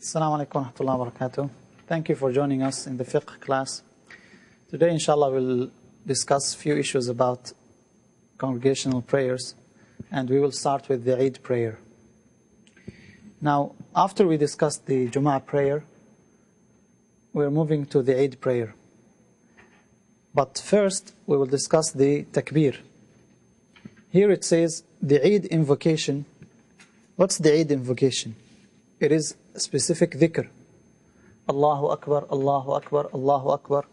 Assalamu alaikum wa rahmatullahi wa barakatuh. Thank you for joining us in the Fiqh class. Today, inshallah, we'll discuss a few issues about congregational prayers, and we will start with the Eid prayer. Now, after we discuss the Jumu'ah prayer, we're moving to the Eid prayer. But first, we will discuss the Takbir. Here it says the Eid invocation. What's the Eid invocation? It is a specific dhikr. Allahu Akbar, Allahu Akbar, Allahu Akbar,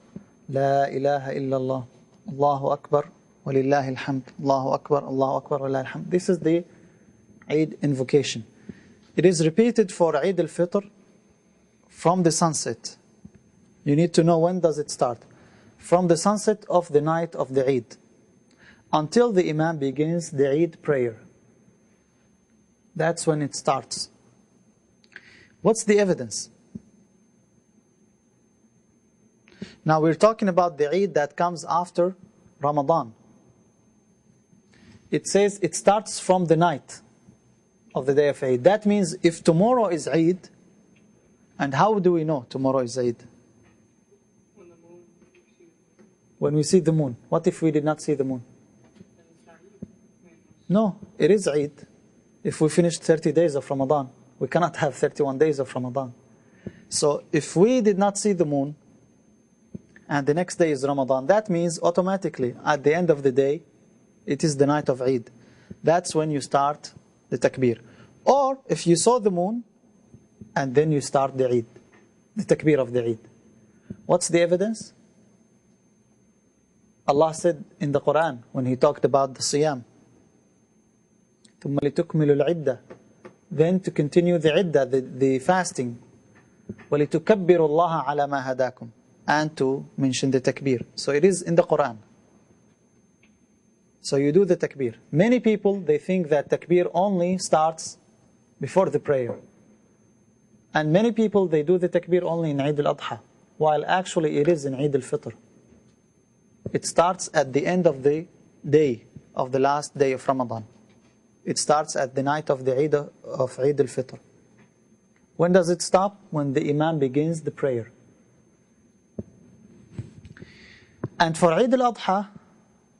La ilaha illallah, Allahu Akbar, walillahi alhamd, Allahu Akbar, Allahu Akbar, walillahi alhamd. This is the Eid invocation. It is repeated for Eid al-Fitr from the sunset. You need to know when does it start. From the sunset of the night of the Eid until the Imam begins the Eid prayer. That's when it starts. What's the evidence? Now we're talking about the Eid that comes after Ramadan. It says it starts from the night of the day of Eid. That means if tomorrow is Eid, and how do we know tomorrow is Eid? When we see the moon. What if we did not see the moon? No, it is Eid. If we finished 30 days of Ramadan, we cannot have 31 days of Ramadan. So if we did not see the moon, and the next day is Ramadan, that means automatically at the end of the day, it is the night of Eid. That's when you start the Takbir. Or if you saw the moon, and then you start the Eid, the Takbir of the Eid. What's the evidence? Allah said in the Quran, when He talked about the Siyam, ثُمَّ لِتُكْمِلُ الْعِدَّةِ, then to continue the iddah, the fasting. وَلِتُكَبِّرُ اللَّهَ عَلَى مَا هَدَاكُمْ, and to mention the takbir. So it is in the Quran. So you do the takbir. Many people, they think that takbir only starts before the prayer. And many people, they do the takbir only in Eid al-Adha, while actually it is in Eid al-Fitr. It starts at the end of the day, of the last day of Ramadan. It starts at the night of the Eid of Eid al-Fitr. When does it stop? When the Imam begins the prayer. And for Eid al-Adha,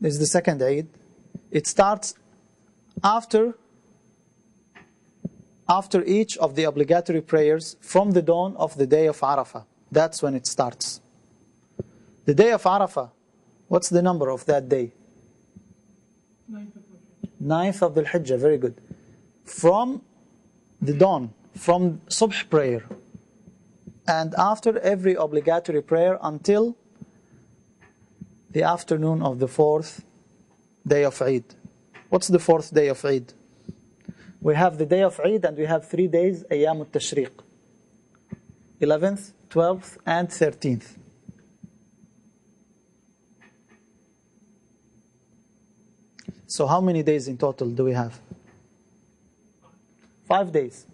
this is the second Eid, it starts after each of the obligatory prayers from the dawn of the day of Arafah. That's when it starts. The day of Arafah, what's the number of that day? 9th of the Hijjah, very good. From the dawn, from Subh prayer, and after every obligatory prayer until the afternoon of the 4th day of Eid. What's the 4th day of Eid? We have the day of Eid and we have 3 days, Ayyam al-Tashriq. 11th, 12th, and 13th. So how many days in total do we have? 5 days.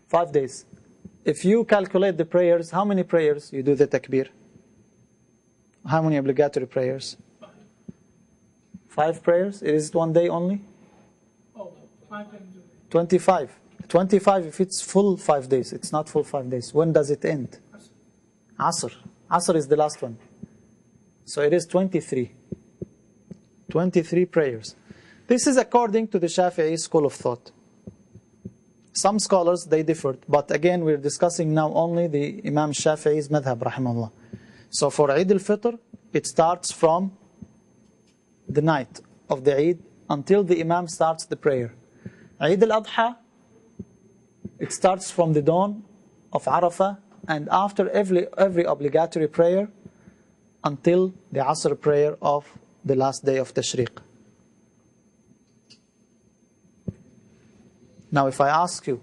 5 days. If you calculate the prayers, how many prayers you do the takbir? How many obligatory prayers? 5 prayers? It is 1 day only? 25. 25 if it's full 5 days. It's not full 5 days. When does it end? Asr. Asr is the last one. So it is 23. 23 prayers. This is according to the Shafi'i school of thought. Some scholars, they differed. But again, we're discussing now only the Imam Shafi'i's madhab, rahimahullah. So for Eid al-Fitr, it starts from the night of the Eid until the Imam starts the prayer. Eid al-Adha, it starts from the dawn of Arafah and after every obligatory prayer until the Asr prayer of the last day of Tashriq. Now if I ask you,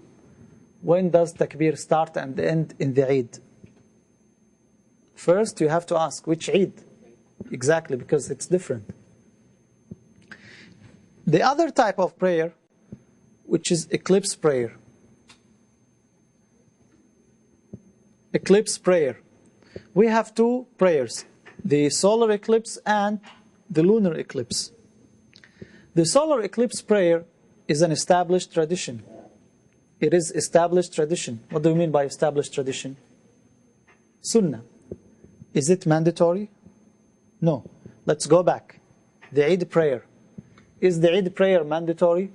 when does Takbir start and end in the Eid? First you have to ask, which Eid? Exactly, because it's different. The other type of prayer, which is eclipse prayer. Eclipse prayer. We have 2 prayers, the solar eclipse and the lunar eclipse. The solar eclipse prayer is an established tradition. It is established tradition. What do you mean by established tradition? Sunnah. Is it mandatory? No. Let's go back. The Eid prayer. Is the Eid prayer mandatory?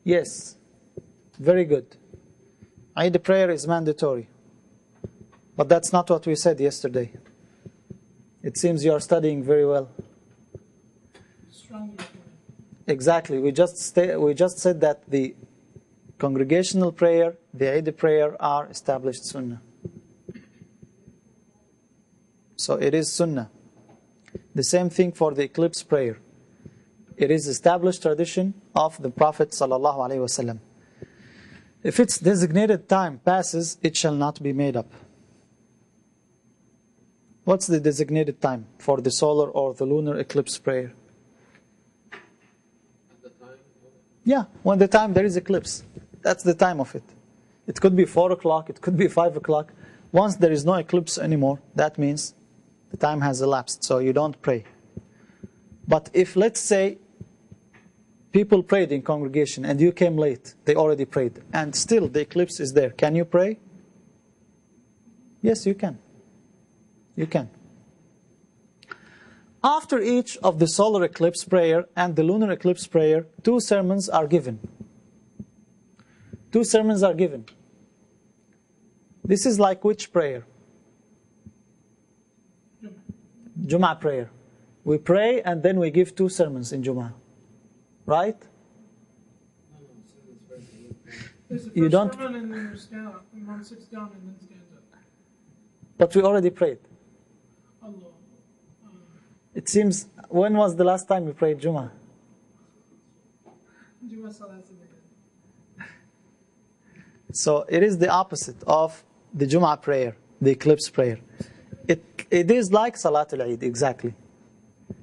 Yes. Very good. Eid prayer is mandatory. But that's not what we said yesterday. It seems you are studying very well. Exactly. We just said that the congregational prayer, the Eid prayer are established sunnah. So it is sunnah. The same thing for the eclipse prayer. It is established tradition of the Prophet ﷺ. If its designated time passes, it shall not be made up. What's the designated time for the solar or the lunar eclipse prayer? Yeah, when the time there is eclipse. That's the time of it. It could be 4 o'clock, it could be 5 o'clock. Once there is no eclipse anymore, that means the time has elapsed, so you don't pray. But if, let's say, people prayed in congregation and you came late, they already prayed, and still the eclipse is there, can you pray? Yes, you can. You can. After each of the solar eclipse prayer and the lunar eclipse prayer, 2 sermons are given. 2 sermons are given. This is like which prayer? Jum'ah prayer. We pray and then we give 2 sermons in Jum'ah. Right? You don't. Sermon and then you stand up. And one sits down and then stands up. But we already prayed. Allah. It seems, when was the last time you prayed Jum'ah? Jum'ah Salat. So it is the opposite of the Jum'ah prayer, the eclipse prayer. It is like Salatul Eid, exactly.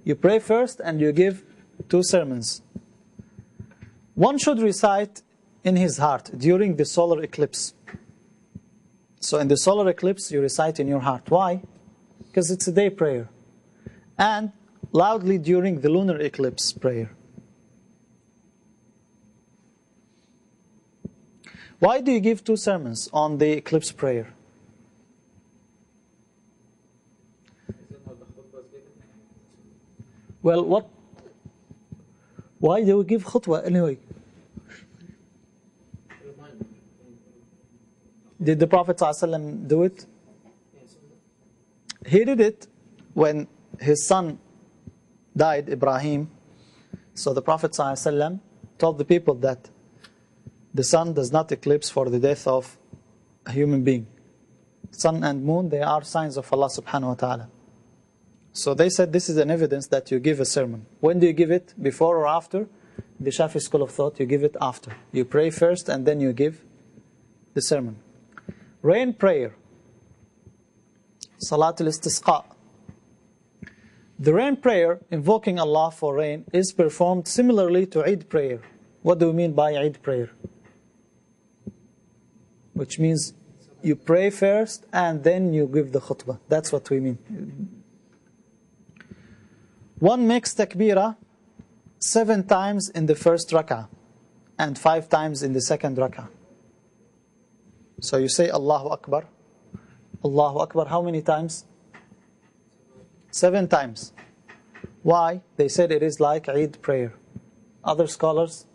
You pray first and you give 2 sermons. One should recite in his heart during the solar eclipse. So in the solar eclipse, you recite in your heart. Why? Because it's a day prayer. And loudly during the lunar eclipse prayer. Why do you give 2 sermons on the eclipse prayer? Well, why do we give khutbah anyway? Did the Prophet ﷺ do it? He did it when his son died, Ibrahim. So the Prophet ﷺ told the people that the sun does not eclipse for the death of a human being. Sun and moon, they are signs of Allah subhanahu wa ta'ala. So they said this is an evidence that you give a sermon. When do you give it? Before or after? The Shafi school of thought, you give it after. You pray first and then you give the sermon. Rain prayer. Salatul Istisqa. The rain prayer, invoking Allah for rain, is performed similarly to Eid prayer. What do we mean by Eid prayer? Which means you pray first and then you give the khutbah. That's what we mean. One makes takbirah 7 times in the first rak'ah and 5 times in the second rak'ah. So you say Allahu Akbar. Allahu Akbar how many times? 7 times. Why? They said it is like Eid prayer. Other scholars,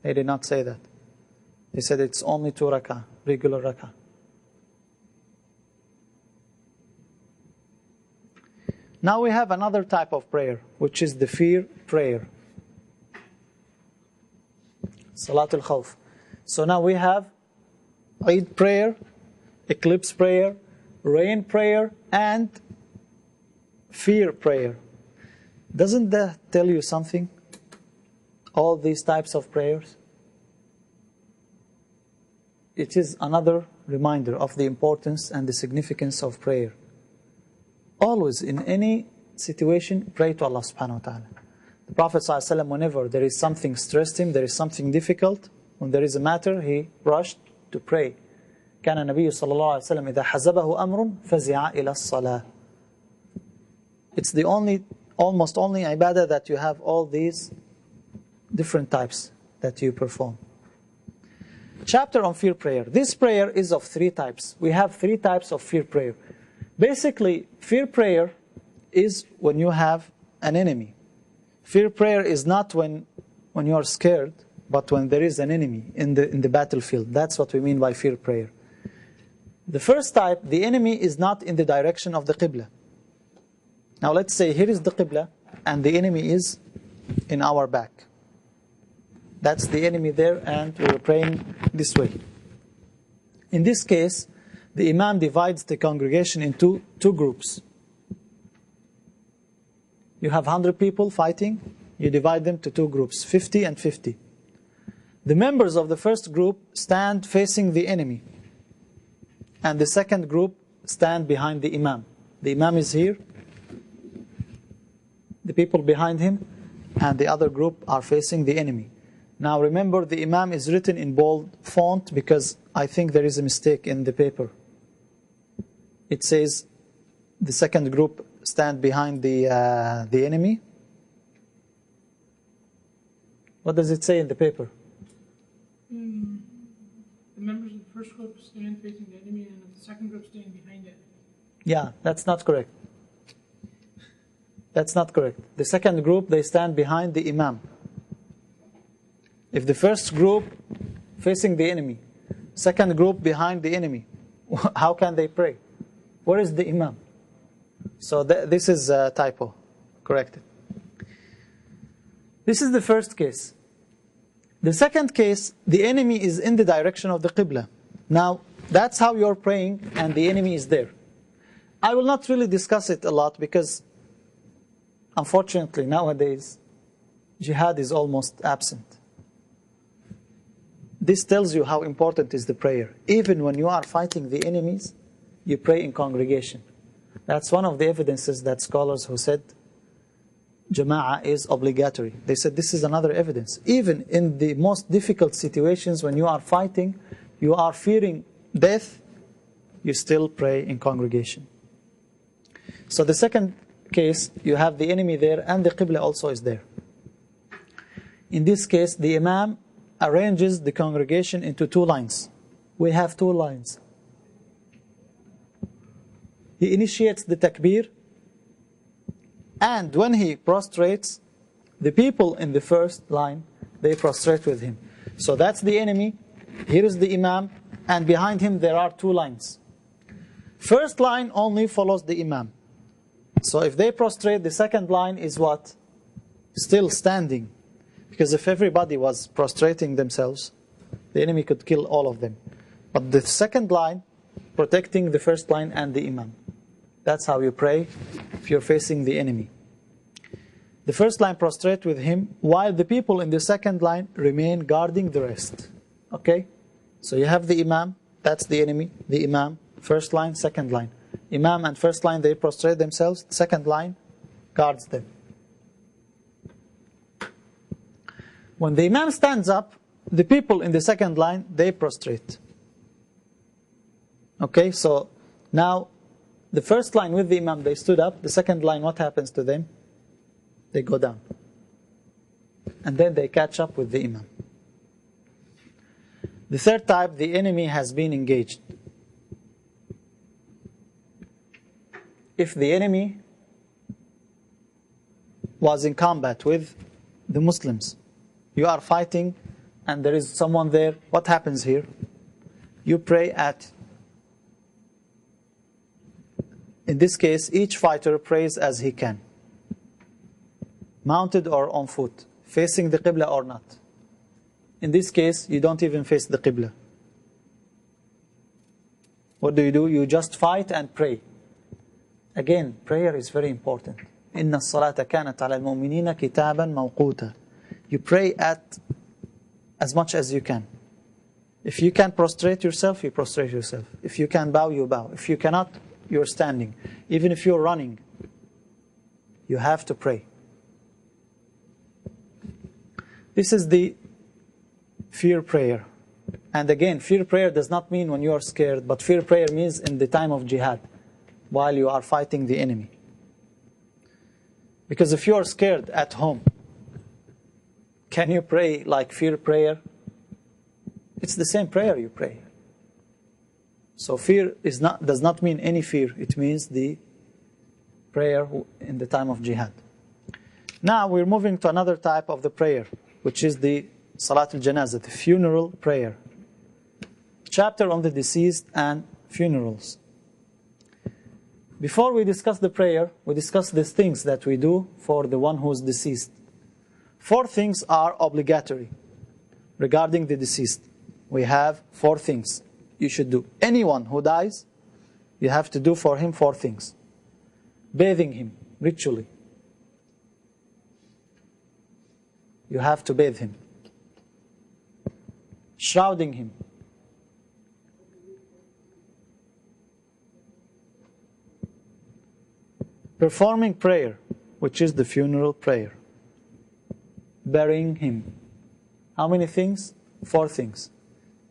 they did not say that. They said it's only 2 rak'ah, regular rak'ah. Now we have another type of prayer, which is the fear prayer. Salatul Khawf. So now we have Eid prayer, eclipse prayer, rain prayer, and fear prayer. Doesn't that tell you something? All these types of prayers? It is another reminder of the importance and the significance of prayer. Always, in any situation, pray to Allah subhanahu wa ta'ala. The Prophet ﷺ, whenever there is something stressed him, there is something difficult, when there is a matter, he rushed to pray. كان النبي صلى الله عليه وسلم إذا حزبه أمر فزع إلى الصلاة. It's the almost only ibadah that you have all these different types that you perform. Chapter on fear prayer. This prayer is of 3 types. We have 3 types of fear prayer. Basically, fear prayer is when you have an enemy. Fear prayer is not when you are scared, but when there is an enemy in the battlefield. That's what we mean by fear prayer. The first type, the enemy is not in the direction of the Qibla. Now let's say here is the Qibla and the enemy is in our back. That's the enemy there and we're praying this way. In this case, the Imam divides the congregation into 2 groups. You have 100 people fighting, you divide them to 2 groups, 50 and 50. The members of the first group stand facing the enemy. And the second group stand behind the Imam. The Imam is here, the people behind him, and the other group are facing the enemy. Now remember, the Imam is written in bold font because I think there is a mistake in the paper. It says the second group stand behind the enemy. What does it say in the paper? The members of the first group stand facing the enemy and the second group stand behind it. Yeah, that's not correct. That's not correct. The second group, they stand behind the Imam. If the first group facing the enemy, second group behind the enemy, how can they pray? Where is the Imam? So this is a typo. Corrected. This is the first case. The second case, the enemy is in the direction of the Qibla. Now, that's how you're praying and the enemy is there. I will not really discuss it a lot because, unfortunately, nowadays, jihad is almost absent. This tells you how important is the prayer. Even when you are fighting the enemies, you pray in congregation. That's one of the evidences that scholars who said Jama'ah is obligatory. They said this is another evidence. Even in the most difficult situations when you are fighting, you are fearing death, you still pray in congregation. So the second case, you have the enemy there and the Qibla also is there. In this case, the Imam arranges the congregation into 2 lines. We have 2 lines. He initiates the takbir, and when he prostrates, the people in the first line, they prostrate with him. So that's the enemy, here is the Imam, and behind him there are 2 lines. First line only follows the Imam. So if they prostrate, the second line is what? Still standing. Because if everybody was prostrating themselves, the enemy could kill all of them. But the second line, protecting the first line and the Imam. That's how you pray if you're facing the enemy. The first line prostrate with him, while the people in the second line remain guarding the rest. Okay? So you have the Imam, that's the enemy, the Imam, first line, second line. Imam and first line, they prostrate themselves, second line guards them. When the Imam stands up, the people in the second line, they prostrate. Okay, so now the first line with the Imam, they stood up. The second line, what happens to them? They go down. And then they catch up with the Imam. The third type, the enemy has been engaged. If the enemy was in combat with the Muslims, you are fighting and there is someone there, what happens here? You pray in this case, each fighter prays as he can. Mounted or on foot, facing the Qibla or not. In this case, you don't even face the Qibla. What do? You just fight and pray. Again, prayer is very important. إِنَّ الصَّلَاةَ كَانَتْ عَلَى الْمُؤْمِنِينَ كِتَابًا مَوْقُوتًا. You pray as much as you can. If you can prostrate yourself, you prostrate yourself. If you can bow, you bow. If you cannot, you're standing. Even if you're running, you have to pray. This is the fear prayer. And again, fear prayer does not mean when you are scared, but fear prayer means in the time of jihad, while you are fighting the enemy. Because if you are scared at home, Can you pray like fear prayer? It's the same prayer you pray. So fear does not mean any fear. It means the prayer in the time of jihad. Now we're moving to another type of the prayer, which is the Salat al-Janazah, the funeral prayer. Chapter on the deceased and funerals. Before we discuss the prayer, we discuss the things that we do for the one who is deceased. 4 things are obligatory regarding the deceased. We have 4 things you should do. Anyone who dies, you have to do for him 4 things. Bathing him ritually. You have to bathe him. Shrouding him. Performing prayer, which is the funeral prayer. Burying him. How many things? 4 things.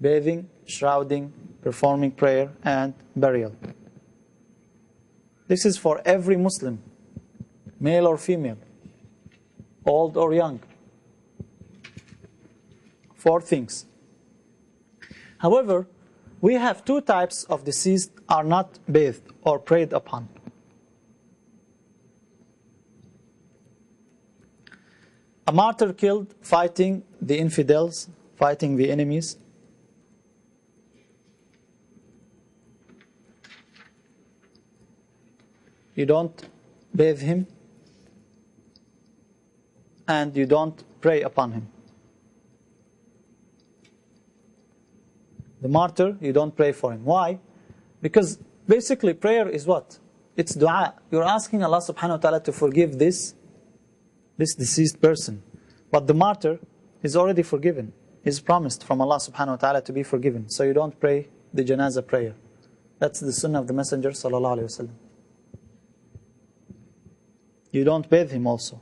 Bathing, shrouding, performing prayer, and burial. This is for every Muslim, male or female, old or young. 4 things. However, we have 2 types of deceased are not bathed or prayed upon. A martyr killed fighting the infidels, fighting the enemies. You don't bathe him and you don't pray upon him. The martyr, you don't pray for him. Why? Because basically prayer is what? It's dua. You're asking Allah subhanahu wa ta'ala to forgive this deceased person. But the martyr is already forgiven. He's promised from Allah subhanahu wa ta'ala to be forgiven. So you don't pray the janazah prayer. That's the sunnah of the Messenger sallallahu alayhi wa sallam. You don't bathe him also.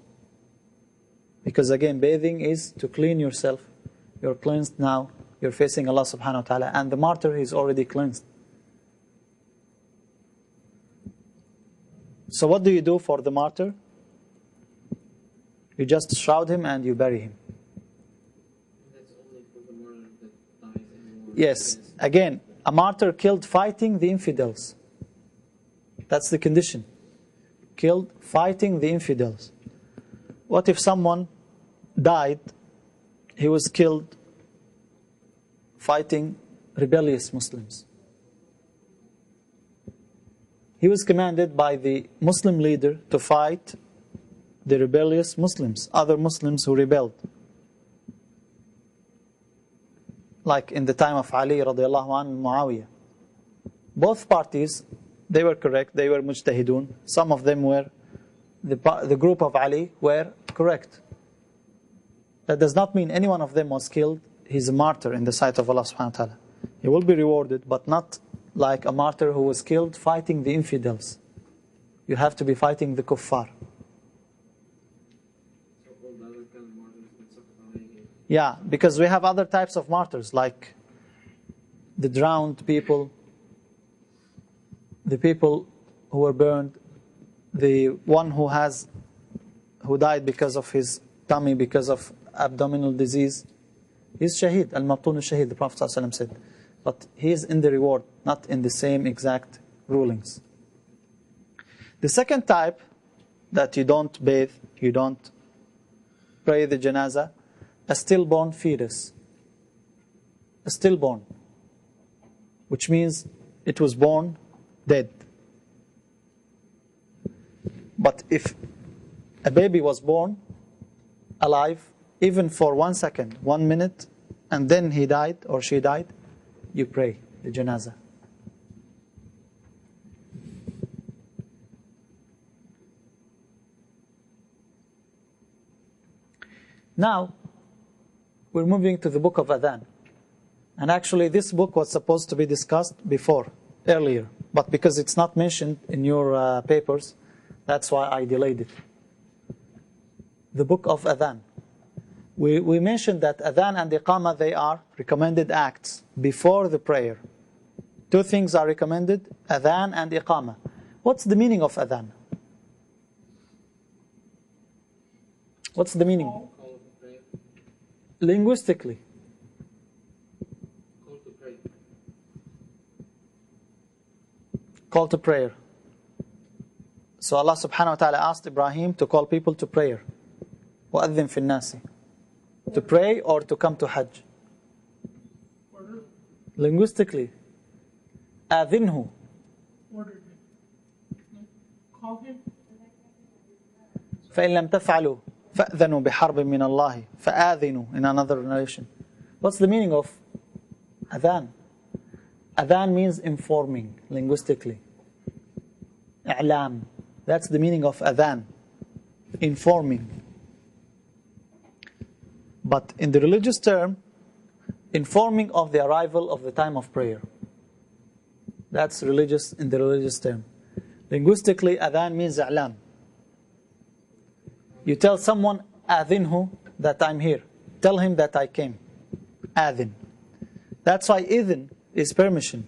Because again, bathing is to clean yourself. You're cleansed now. You're facing Allah subhanahu wa ta'ala. And the martyr is already cleansed. So what do you do for the martyr? You just shroud him and you bury him. That's only for the martyr that dies in war. Yes. Again, a martyr killed fighting the infidels. That's the condition. Killed fighting the infidels. What if someone died, he was killed fighting rebellious Muslims? He was commanded by the Muslim leader to fight the rebellious Muslims, other Muslims who rebelled. Like in the time of Ali radiallahu anhu and Muawiyah. Both parties, they were correct, they were mujtahidun. Some of them were, the group of Ali were correct. That does not mean any one of them was killed. He's a martyr in the sight of Allah subhanahu wa ta'ala. He will be rewarded, but not like a martyr who was killed fighting the infidels. You have to be fighting the kuffar. Yeah, because we have other types of martyrs, like the drowned people, the people who were burned, the one who died because of his tummy, because of abdominal disease. He's shaheed, al-mabtun al-shaheed, the Prophet ﷺ said. But he is in the reward, not in the same exact rulings. The second type that you don't bathe, you don't pray the janazah, a stillborn fetus. A stillborn. Which means it was born dead. But if a baby was born alive, even for 1 second, 1 minute, and then he died or she died, you pray the janazah. Now, we're moving to the book of Adhan. And actually, this book was supposed to be discussed earlier. But because it's not mentioned in your papers, that's why I delayed it. The book of Adhan. We mentioned that Adhan and Iqamah, they are recommended acts before the prayer. 2 things are recommended, Adhan and Iqamah. What's the meaning of Adhan? What's the meaning? Linguistically. Call to pray. Call to prayer. So Allah subhanahu wa ta'ala asked Ibrahim to call people to prayer. وَأَذِّن فِي النَّاسِ. To pray or to come to Hajj. Order. Linguistically. أَذِنْهُ. Ordered him. No. Call him. فَإِن لَمْ تَفْعَلُوا فَأْذَنُوا بِحَرْبٍ مِّنَ اللَّهِ فَآذِنُوا in another narration. What's the meaning of adhan? Adhan means informing, linguistically. I'lam. That's the meaning of adhan. Informing. But in the religious term, informing of the arrival of the time of prayer. That's religious in the religious term. Linguistically, adhan means i'lam. You tell someone, adhinhu, that I'm here. Tell him that I came. Adhin. That's why idhin is permission.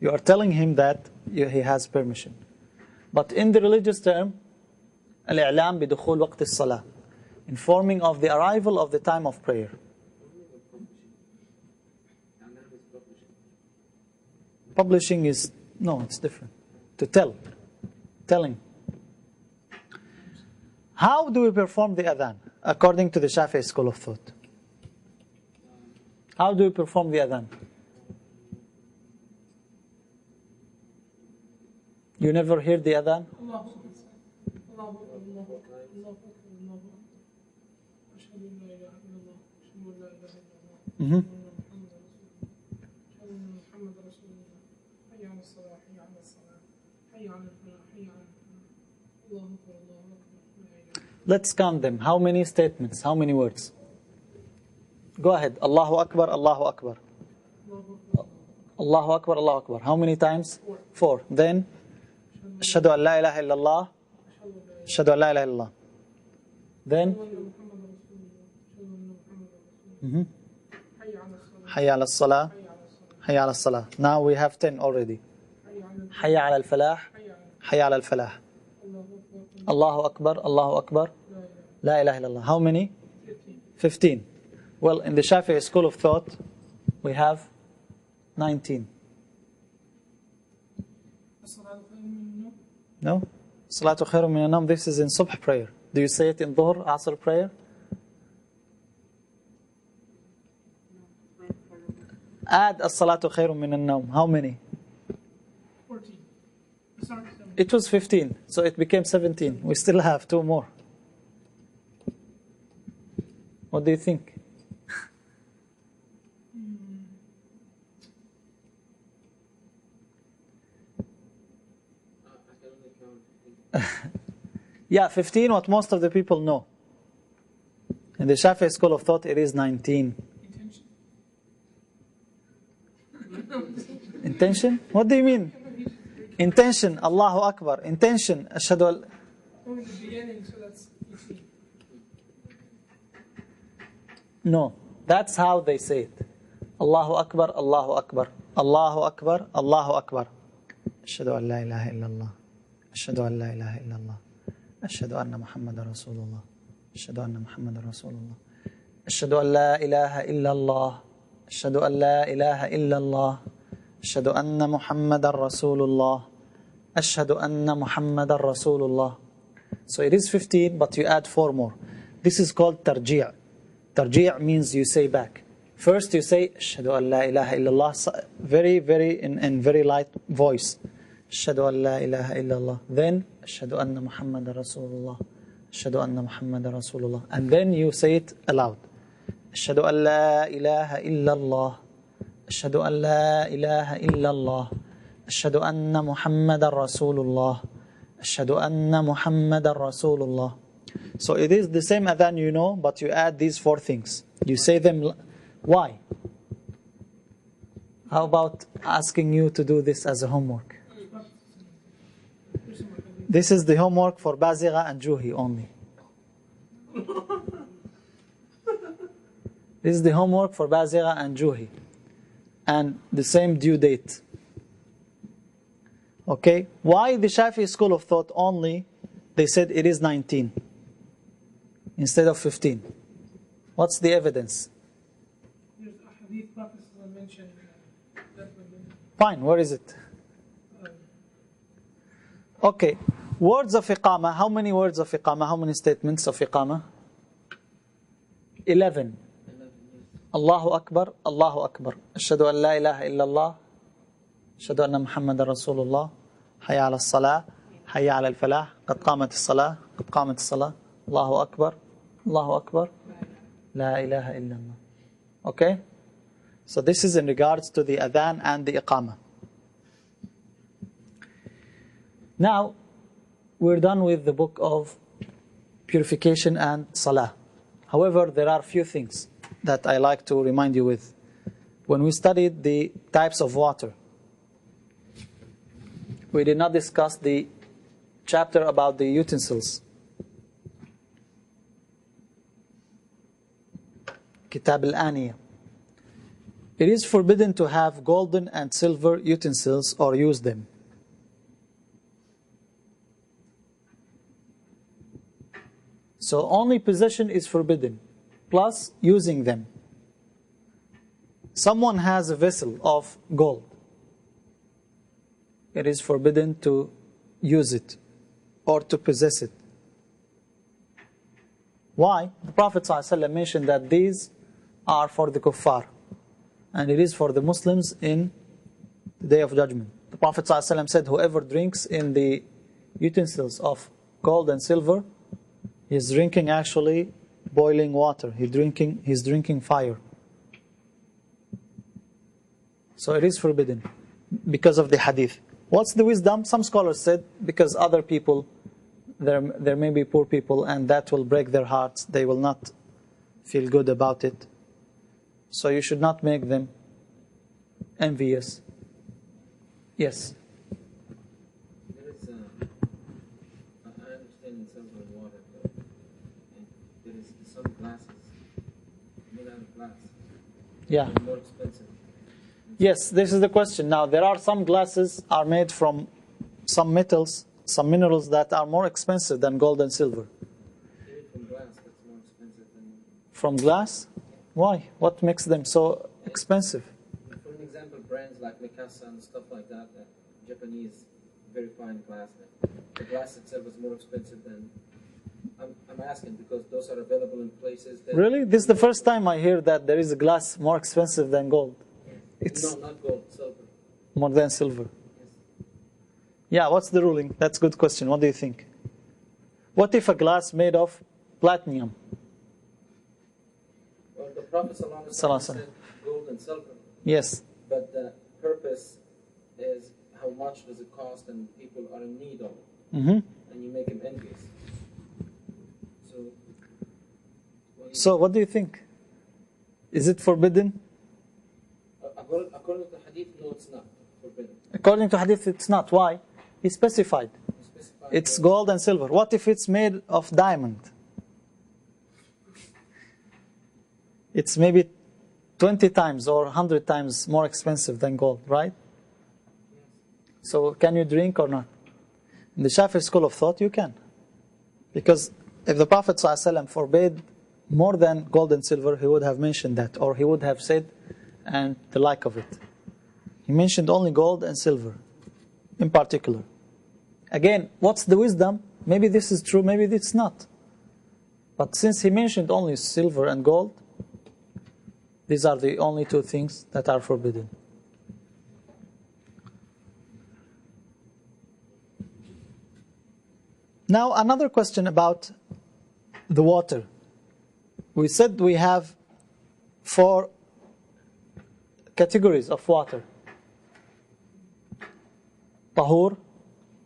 You are telling him that he has permission. But in the religious term, al-i'lam bidukhul waqt as-salah. Informing of the arrival of the time of prayer. Publishing is, no, it's different. To tell. Telling. How do we perform the adhan according to the Shafi'i school of thought? How do we perform the adhan? You never hear the adhan? Allahu Akbar. Allahu Akbar. Allahu Akbar. Allahu Akbar. Allahu Akbar. Ashhadu an la ilaha illallah. Ashhadu an la ilaha illallah. Mhm. Ashhadu anna Muhammadan Rasulullah. Hayya ala salah. Hayya ala salah. Hayya ala falah. Hayya ala falah. Allahu Akbar. Allahu Akbar. La ilaha. Let's count them. How many statements? How many words? Go ahead. Allahu Akbar, Allahu Akbar. Allahu Akbar. Allahu Akbar, Allahu Akbar. How many times? 4. Then, Ashhadu an la ilaha illallah. Ashhadu an la ilaha illallah. Then, Hayya ala salah. Hayya ala salah. Now we have 10 already. Hayya ala al-falah. Hayya ala al-falah. Allahu Akbar, Allahu Akbar. La ilaha illallah. How many? 15. Well, in the Shafi'i school of thought, we have 19. No? Salatu khairun min an-nawm. This is in subh prayer. Do you say it in dhuhr, asr prayer? Add as-salatu khairun min an-nawm. How many? 14. Sorry, 7. It was 15, so it became 17. We still have 2 more. What do you think? Yeah, 15, what most of the people know. In the Shafi'i school of thought, it is 19. Intention? What do you mean? Intention, Allahu Akbar. Intention, Ashhadu an... Only the beginning, so that's 18. No, that's how they say it. Allahu Akbar, Allahu Akbar. Allahu Akbar, Allahu Akbar. Ashhadu an la ilaha illallah. Ashhadu an la ilaha illallah. Ashhadu anna Muhammadan Rasulullah. Ashhadu anna Muhammadan Rasulullah. Ashhadu an la ilaha illallah. Ashhadu an la ilaha illallah. Ashhadu anna Muhammadan Rasulullah. Ashhadu anna Muhammadan Rasulullah. So it is 15, but you add 4 more. This is called tarji'. Tarji' means you say back. First you say, Ashhadu an la ilaha illallah, very, in very light voice. Ashhadu an la ilaha illallah. Then, Ashhadu anna Muhammadan Rasulullah. Ashhadu anna Muhammadan Rasulullah. And then you say it aloud. Ashhadu an la ilaha illallah. Ashhadu an la ilaha illallah. Ashhadu anna Muhammadan Rasulullah. Ashhadu anna Muhammadan Rasulullah. So it is the same adhan you know, but you add these 4 things. You say them. Why? How about asking you to do this as a homework? This is the homework for Bazigha and Juhi only. This is the homework for Bazigha and Juhi. And the same due date. Okay? Why the Shafi'i school of thought only? They said it is 19. instead of 15. What's the evidence? There's a hadith Prophet mentioned that would Fine, where is it? Okay, words of iqamah. How many words of iqamah? How many statements of iqamah? 11. Allahu Akbar, Allahu Akbar. Ashhadu an la ilaha illallah. Ashhadu anna Muhammadan Rasulullah. Hayya ala salah. Hayya ala al-falah. Qad qamat as-salah. Qad qamat as-salah. Allahu Akbar. Allahu Akbar. La ilaha illallah. Okay? So this is in regards to the adhan and the iqamah. Now, we're done with the book of purification and salah. However, there are few things that I like to remind you with. When we studied the types of water, we did not discuss the chapter about the utensils. Kitab al-Aniya. It is forbidden to have golden and silver utensils or use them. So only possession is forbidden, plus using them. Someone has a vessel of gold. It is forbidden to use it or to possess it. Why? The Prophet ﷺ mentioned that these are for the kuffar, and it is for the Muslims in the Day of Judgment. The Prophet ﷺ said, whoever drinks in the utensils of gold and silver, he's drinking actually boiling water. He's drinking fire. So it is forbidden because of the hadith. What's the wisdom? Some scholars said because other people, there may be poor people, and that will break their hearts. They will not feel good about it. So you should not make them envious. Yes. There is, I understand in silver and water, but there is some glasses made out of glass. Yeah. They're more expensive. Yes, this is the question. Now, there are some glasses are made from some metals, some minerals that are more expensive than gold and silver. Even from glass, that's more expensive than... From glass? Why? What makes them so expensive? For an example, brands like Mikasa and stuff like that, Japanese, very fine glass. The glass itself is more expensive than... I'm asking because those are available in places that... Really? This is the first time I hear that there is a glass more expensive than gold. No, not gold, silver. More than silver. Yes. Yeah, what's the ruling? That's a good question. What do you think? What if a glass made of platinum? Well, the Prophet ﷺ said gold and silver. Yes. But the purpose is how much does it cost and people are in need of it. Mm-hmm. And you make them envious. So what do you think? Is it forbidden? According to Hadith, no, it's not forbidden. According to Hadith, it's not. Why? He specified. It's gold and silver. What if it's made of diamond? It's maybe 20 times or 100 times more expensive than gold, right? So can you drink or not? In the Shafi'i school of thought, you can. Because if the Prophet ﷺ forbade more than gold and silver, he would have mentioned that, or he would have said, and the like of it. He mentioned only gold and silver, in particular. Again, what's the wisdom? Maybe this is true, maybe it's not. But since he mentioned only silver and gold, these are the only two things that are forbidden. Now, another question about the water. We said we have 4 categories of water. Tahur,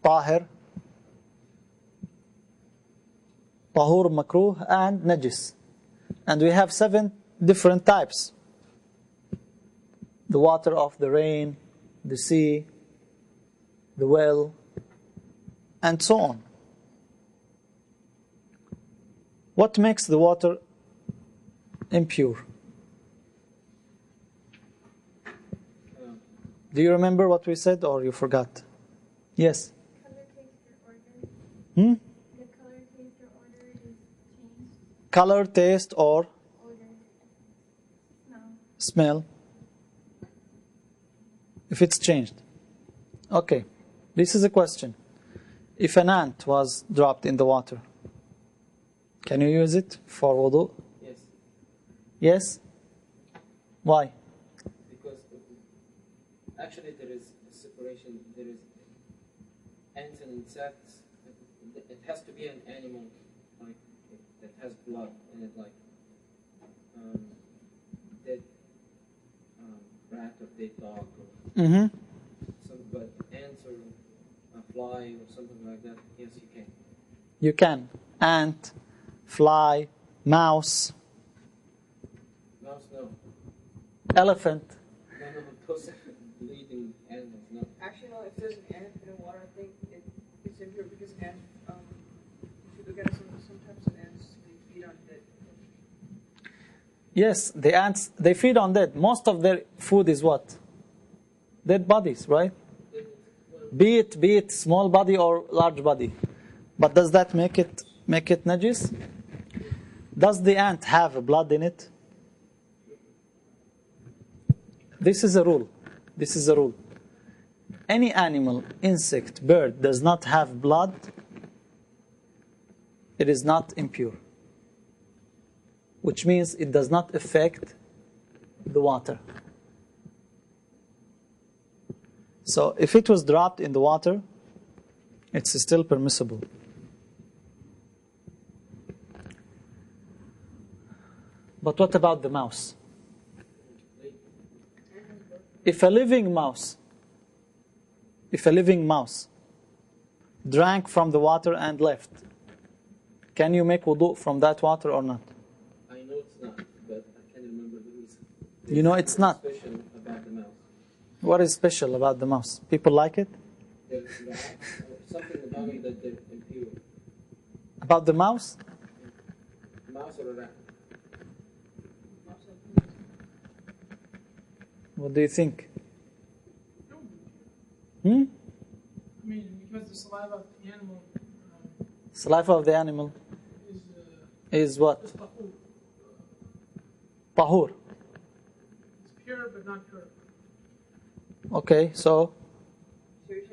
Tahir, Tahur, Makruh, and Najis. And we have 7 different types. The water of the rain, the sea, the well, and so on. What makes the water impure? Do you remember what we said, or you forgot? Yes? Color, taste, or odor. The color, taste, or odor is changed. Color, taste, or Odor. No. smell? If it's changed. Okay. This is a question. If an ant was dropped in the water, can you use it for wudu? Yes, Yes? Why? because actually there is a separation. There is ants and insects. It has to be an animal, like that has blood in it, like dead rat or dead dog or Mm-hmm. some. But ants or a fly or something like that, yes, you can. You can. Ant, fly, mouse, Mouse, no. elephant. No, those are bleeding animals, no. Actually, no, if there's an ant in the water, I think it's impure because ants, if you look at it, some types of ants, they feed on dead. Yes, the ants, they feed on dead. Most of their food is what? Dead bodies, right? Be it small body or large body. But does that make it najis? Does the ant have blood in it? This is a rule. This is a rule. Any animal, insect, bird does not have blood, it is not impure. Which means it does not affect the water. So if it was dropped in the water, it's still permissible. But what about the mouse? If a living mouse drank from the water and left, can you make wudu from that water or not? I know it's not, but I can't remember the reason. You know it's not. Special about the mouse. What is special about the mouse? People like it? There's something about it that they're impure. About the mouse? Mouse or a rat? What do you think? I mean, because the saliva of the animal Saliva of the animal is what? is tahur. Tahur. It's pure but not pure. Okay, so Because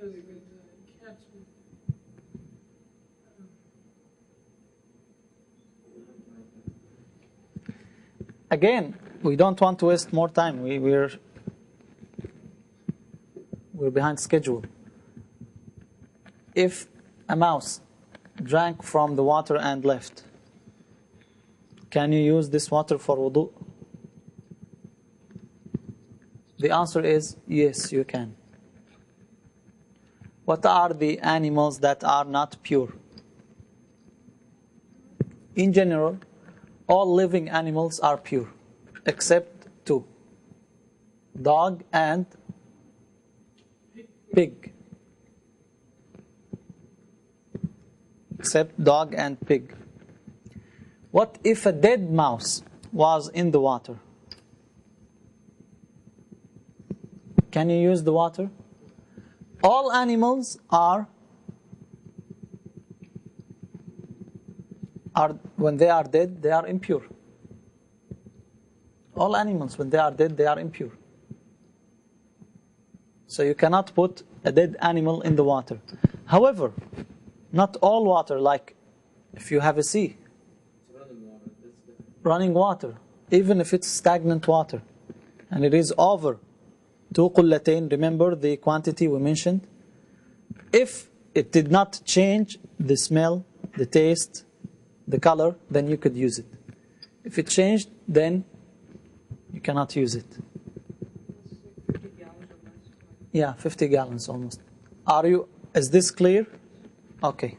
cats would, again, we don't want to waste more time. We're behind schedule. If a mouse drank from the water and left, can you use this water for wudu? The answer is yes, you can. What are the animals that are not pure? In general, all living animals are pure, except two: dog and pig. Except dog and pig. What if a dead mouse was in the water? Can you use the water? All animals are when they are dead, they are impure. All animals, when they are dead, they are impure. So you cannot put a dead animal in the water. However, not all water, like if you have a sea, It's running water. That's the running water, even if it's stagnant water, and it is over 2 qullatayn, remember the quantity we mentioned? If it did not change the smell, the taste, the color, then you could use it. If it changed, then you cannot use it. 50 gallons of rice. Yeah, 50 gallons almost. Is this clear? Okay.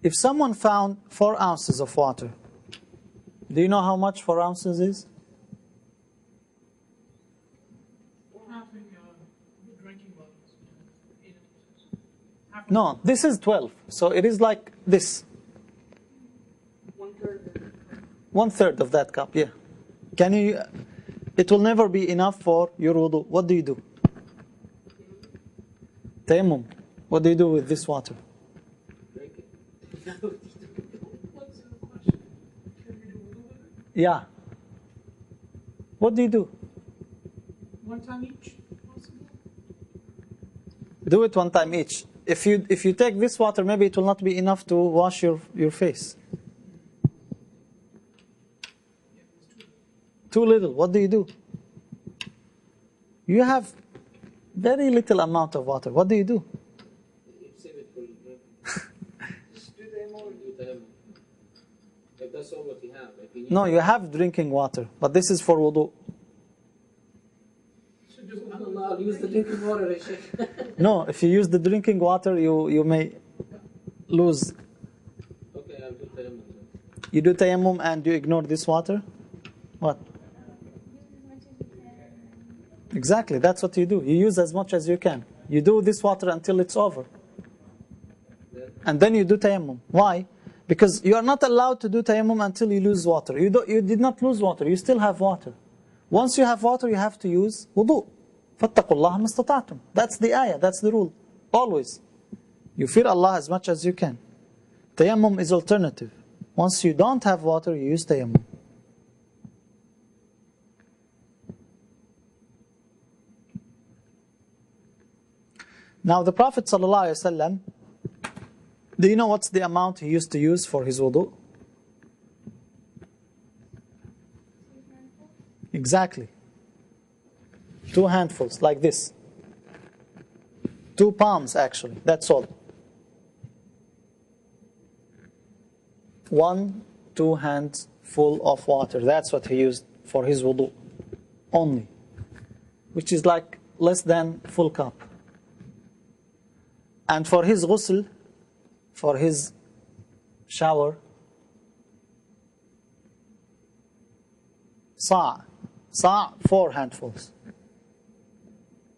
If someone found 4 ounces of water, do you know how much 4 ounces is? Half the drinking bottles. 8 ounces. Half No, this is 12. So it is like this. 1/3. 1/3 of that cup, yeah. It will never be enough for your wudu. What do you do? Tayammum. What do you do with this water? Drink it. What's the question? Can we do wudu with it? Yeah. What do you do? One time each? Possible? Do it one time each. If you take this water, maybe it will not be enough to wash your face. Too little. What do you do? You have very little amount of water. What do you do? You save it for drink. Just do tayammum. If that's all what you have. If you need No, you have drinking water, but this is for wudu. Should just Allah, I'll use the drinking water, Sheikh. No, if you use the drinking water, you may lose. Okay, I'll do tayammum. You do tayammum and you ignore this water? What? Use as much as you can. Exactly, that's what you do. You use as much as you can. You do this water until it's over. And then you do tayammum. Why? Because you are not allowed to do tayammum until you lose water. You did not lose water, you still have water. Once you have water, you have to use wudu. فَاتَّقُوا اللَّهَ مَا اسْتَطَعْتُمْ. That's the ayah, that's the rule. Always. You fear Allah as much as you can. Tayammum is alternative. Once you don't have water, you use tayammum. Now the Prophet ﷺ, do you know what's the amount he used to use for his wudu? Exactly. 2 handfuls, like this. 2 palms actually, that's all. 1, 2 hands full of water. That's what he used for his wudu. Only. Which is like less than full cup. And for his ghusl, for his shower, صاع 4 handfuls.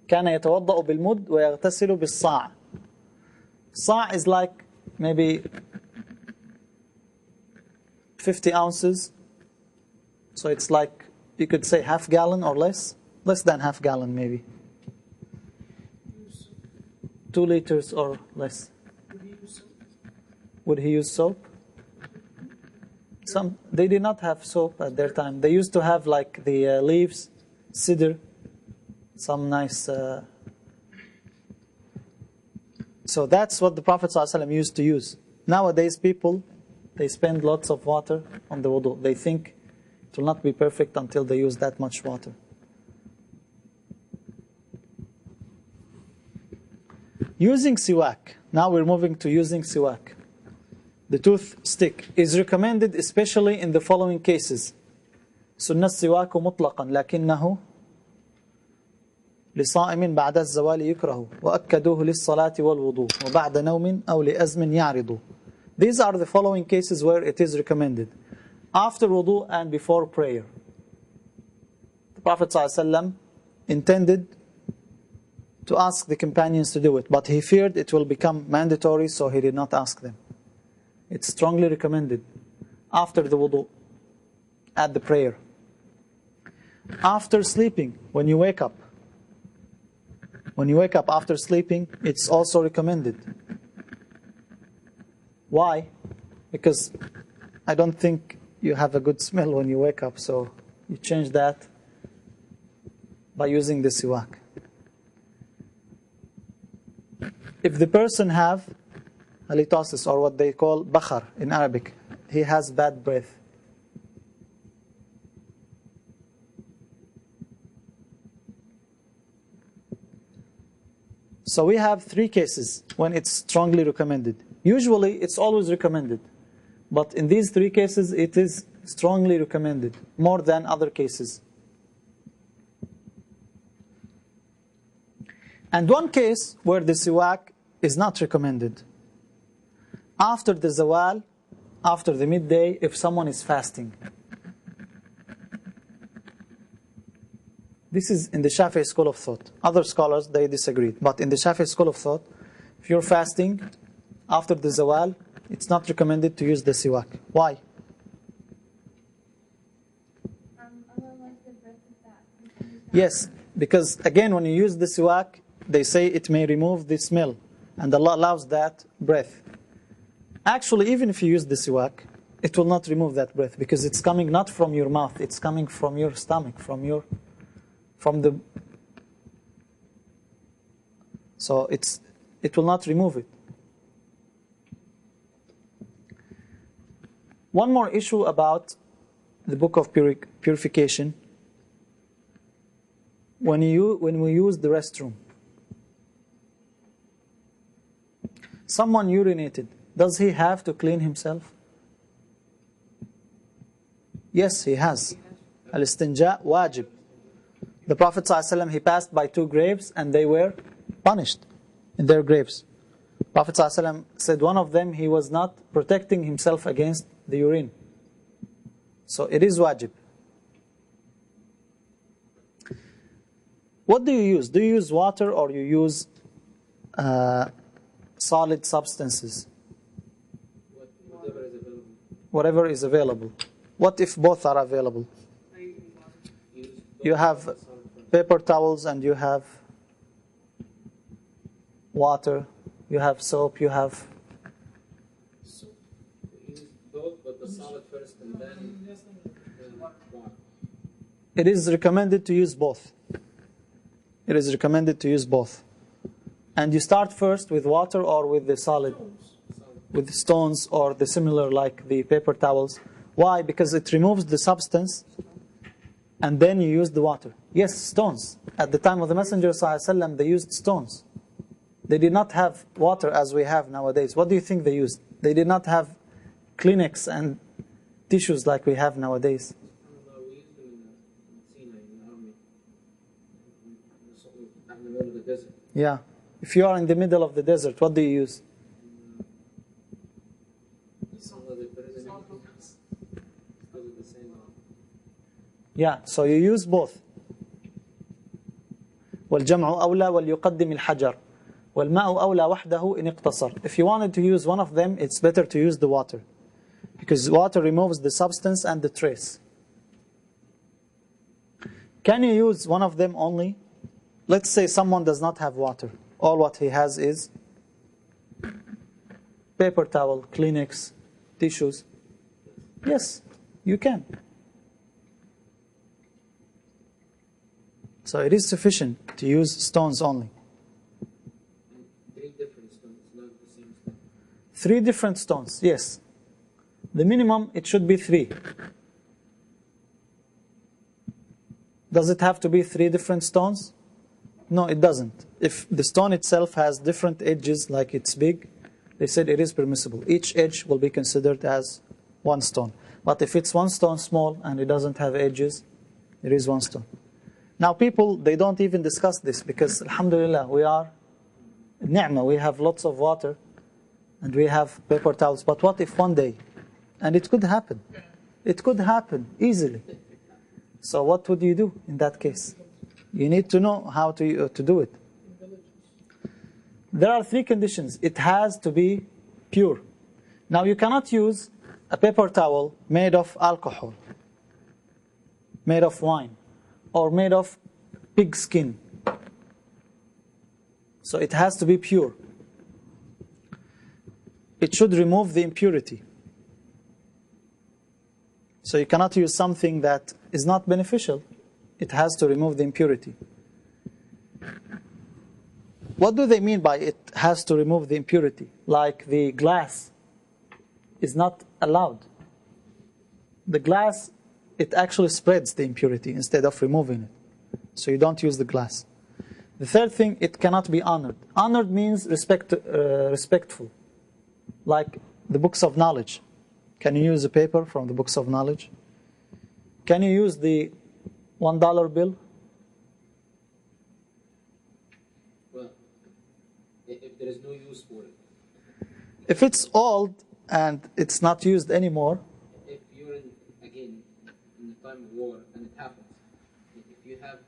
كان يتوضأ بالمد ويغتسل بالصاع. صاع is like maybe 50 ounces. So it's like, you could say half gallon or less. Less than half gallon maybe. 2 liters or less. Would he use soap? They did not have soap at their time. They used to have like the leaves, cedar, some nice. So that's what the Prophet ﷺ used to use. Nowadays, people, they spend lots of water on the wudu. They think it will not be perfect until they use that much water. Using siwak. Now we're moving to using siwak. The tooth stick is recommended especially in the following cases. سُنَّ السِّوَاكُ مُطْلَقًا لكنه لصائم بعد الزوال يكره وأكدوه للصلاة والوضوء وبعد نوم أو لأزم يعرض. These are the following cases where it is recommended. After wudu and before prayer. The Prophet ﷺ intended to ask the companions to do it, but he feared it will become mandatory, so he did not ask them. It's strongly recommended after the wudu, at the prayer. After sleeping, when you wake up. When you wake up after sleeping, it's also recommended. Why? Because I don't think you have a good smell when you wake up, so you change that by using the siwak. If the person have halitosis, or what they call bakhar in Arabic, he has bad breath. So we have 3 cases when it's strongly recommended. Usually it's always recommended, but in these 3 cases it is strongly recommended, more than other cases. And one case where the siwak is not recommended. After the zawal, after the midday, if someone is fasting. This is in the Shafi'i school of thought. Other scholars, they disagreed. But in the Shafi'i school of thought, if you're fasting after the zawal, it's not recommended to use the siwak. Why? Otherwise the breath is bad. Yes, because again, when you use the siwak, they say it may remove the smell. And Allah allows that breath. Actually, even if you use the siwak, it will not remove that breath because it's coming not from your mouth, it's coming from your stomach, from the. So it will not remove it. One more issue about the book of purification. When we use the restroom, someone urinated. Does he have to clean himself? Yes, he has. Al-istinja wajib. The Prophet ﷺ, he passed by 2 graves and they were punished in their graves. Prophet ﷺ said one of them, he was not protecting himself against the urine. So it is wajib. What do you use? Do you use water or you use solid substances? Whatever is available. What if both are available? You have paper towels and you have water, you have soap, you have... So use both, but the solid first and then water. It is recommended to use both. It is recommended to use both. And you start first with water or with the solid? With stones or the similar like the paper towels. Why? Because it removes the substance and then you use the water. Yes, stones. At the time of the Messenger ﷺ, they used stones. They did not have water as we have nowadays. What do you think they used? They did not have Kleenex and tissues like we have nowadays. We used them in Sinai, in the army. In the middle of the desert. Yeah. If you are in the middle of the desert, what do you use? Yeah, so you use both. وَالْجَمْعُ أَوْلَى وَلْيُقَدِّمِ الْحَجَرِ وَالْمَاءُ أَوْلَى وَحْدَهُ إِنِ اقْتَصَرَ. If you wanted to use one of them, it's better to use the water. Because water removes the substance and the trace. Can you use one of them only? Let's say someone does not have water. All what he has is paper towel, Kleenex, tissues. Yes, you can. So it is sufficient to use stones only. 3 different stones, not the same stone. 3 different stones, yes. The minimum, it should be 3. Does it have to be 3 different stones? No, it doesn't. If the stone itself has different edges, like it's big, they said it is permissible. Each edge will be considered as 1 stone. But if it's 1 stone small and it doesn't have edges, it is 1 stone. Now people, they don't even discuss this because, alhamdulillah, we are ni'mah, we have lots of water and we have paper towels. But what if one day, and it could happen, it could happen easily. So what would you do in that case? You need to know how to do it. There are 3 conditions. It has to be pure. Now you cannot use a paper towel made of alcohol, made of wine, or made of pig skin. So it has to be pure. It should remove the impurity. So you cannot use something that is not beneficial. It has to remove the impurity. What do they mean by it has to remove the impurity? Like the glass is not allowed. The glass, it actually spreads the impurity instead of removing it. So you don't use the glass. The third thing, it cannot be honored. Honored means respectful. Like the books of knowledge. Can you use a paper from the books of knowledge? Can you use the $1 bill? Well, if there is no use for it. If it's old and it's not used anymore. If you're in the time of war and it happens, if you have,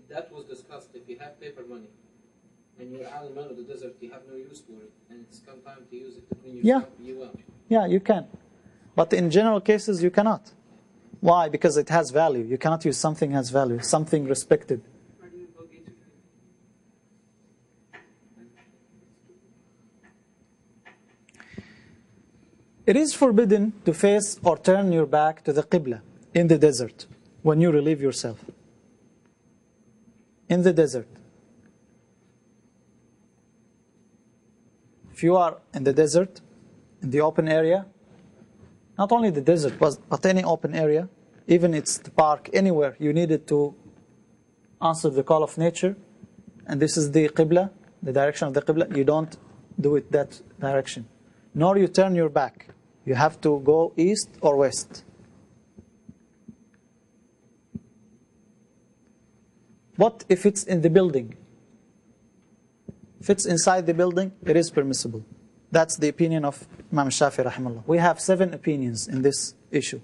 that was discussed, if you have paper money and you're out in the middle of the desert, you have no use for it, and it's come time to use it to clean yourself, you will. Yeah, you can. But in general cases, you cannot. Why? Because it has value. You cannot use something has value, something respected. It is forbidden to face or turn your back to the Qibla in the desert when you relieve yourself. In the desert. If you are in the desert, in the open area, not only the desert, but any open area, even it's the park, anywhere, you needed to answer the call of nature, and this is the Qibla, the direction of the Qibla, you don't do it that direction. Nor you turn your back. You have to go east or west. What if it's in the building? If it's inside the building, it is permissible. That's the opinion of Imam Shafi rahimahullah. We have 7 opinions in this issue.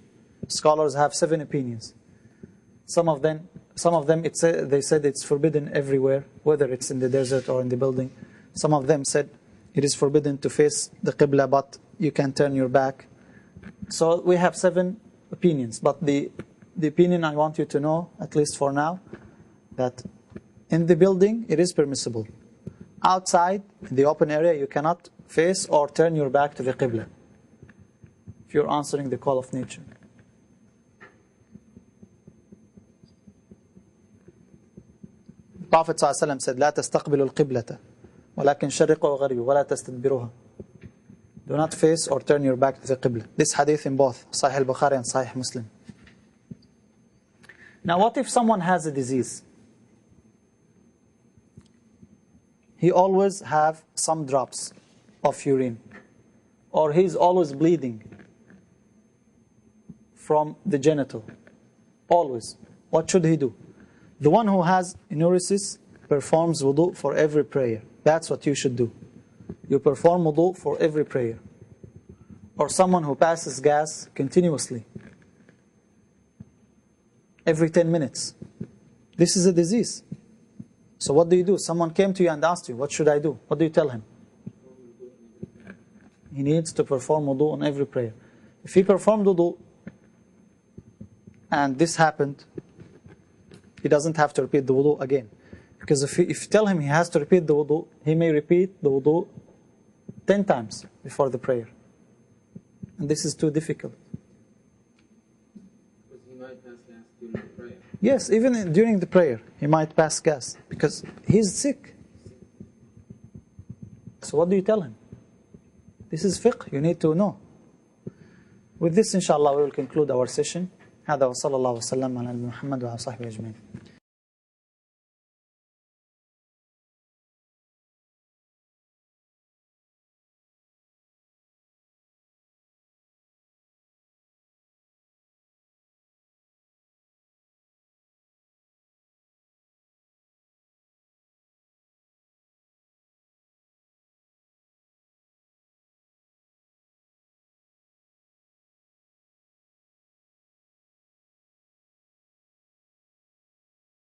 Scholars have 7 opinions. Some of them they said it's forbidden everywhere, whether it's in the desert or in the building. Some of them said it is forbidden to face the Qibla, but you can turn your back. So we have 7 opinions. But the opinion I want you to know, at least for now, that in the building it is permissible. Outside, in the open area, you cannot face or turn your back to the Qibla if you're answering the call of nature. The Prophet ﷺ said, لا تستقبلوا القبلة ولكن شرقوا وغربوا ولا تستدبروها. Do not face or turn your back to the Qibla. This hadith in both Sahih al-Bukhari and Sahih Muslim. Now what if someone has a disease? He always have some drops of urine, or he's always bleeding from the genital. Always. What should he do? The one who has enuresis performs wudu for every prayer. That's what you should do. You perform wudu for every prayer. Or someone who passes gas continuously, every 10 minutes. This is a disease. So what do you do? Someone came to you and asked you, what should I do? What do you tell him? He needs to perform wudu on every prayer. If he performed wudu and this happened, he doesn't have to repeat the wudu again. Because if you tell him he has to repeat the wudu, he may repeat the wudu 10 times before the prayer. And this is too difficult. Because he might pass gas during the prayer. Yes, even during the prayer, he might pass gas because he's sick. So what do you tell him? This is fiqh, you need to know. With this, inshallah, we will conclude our session. هذا وصلى الله وسلم على محمد وعلى صحبه أجمعين.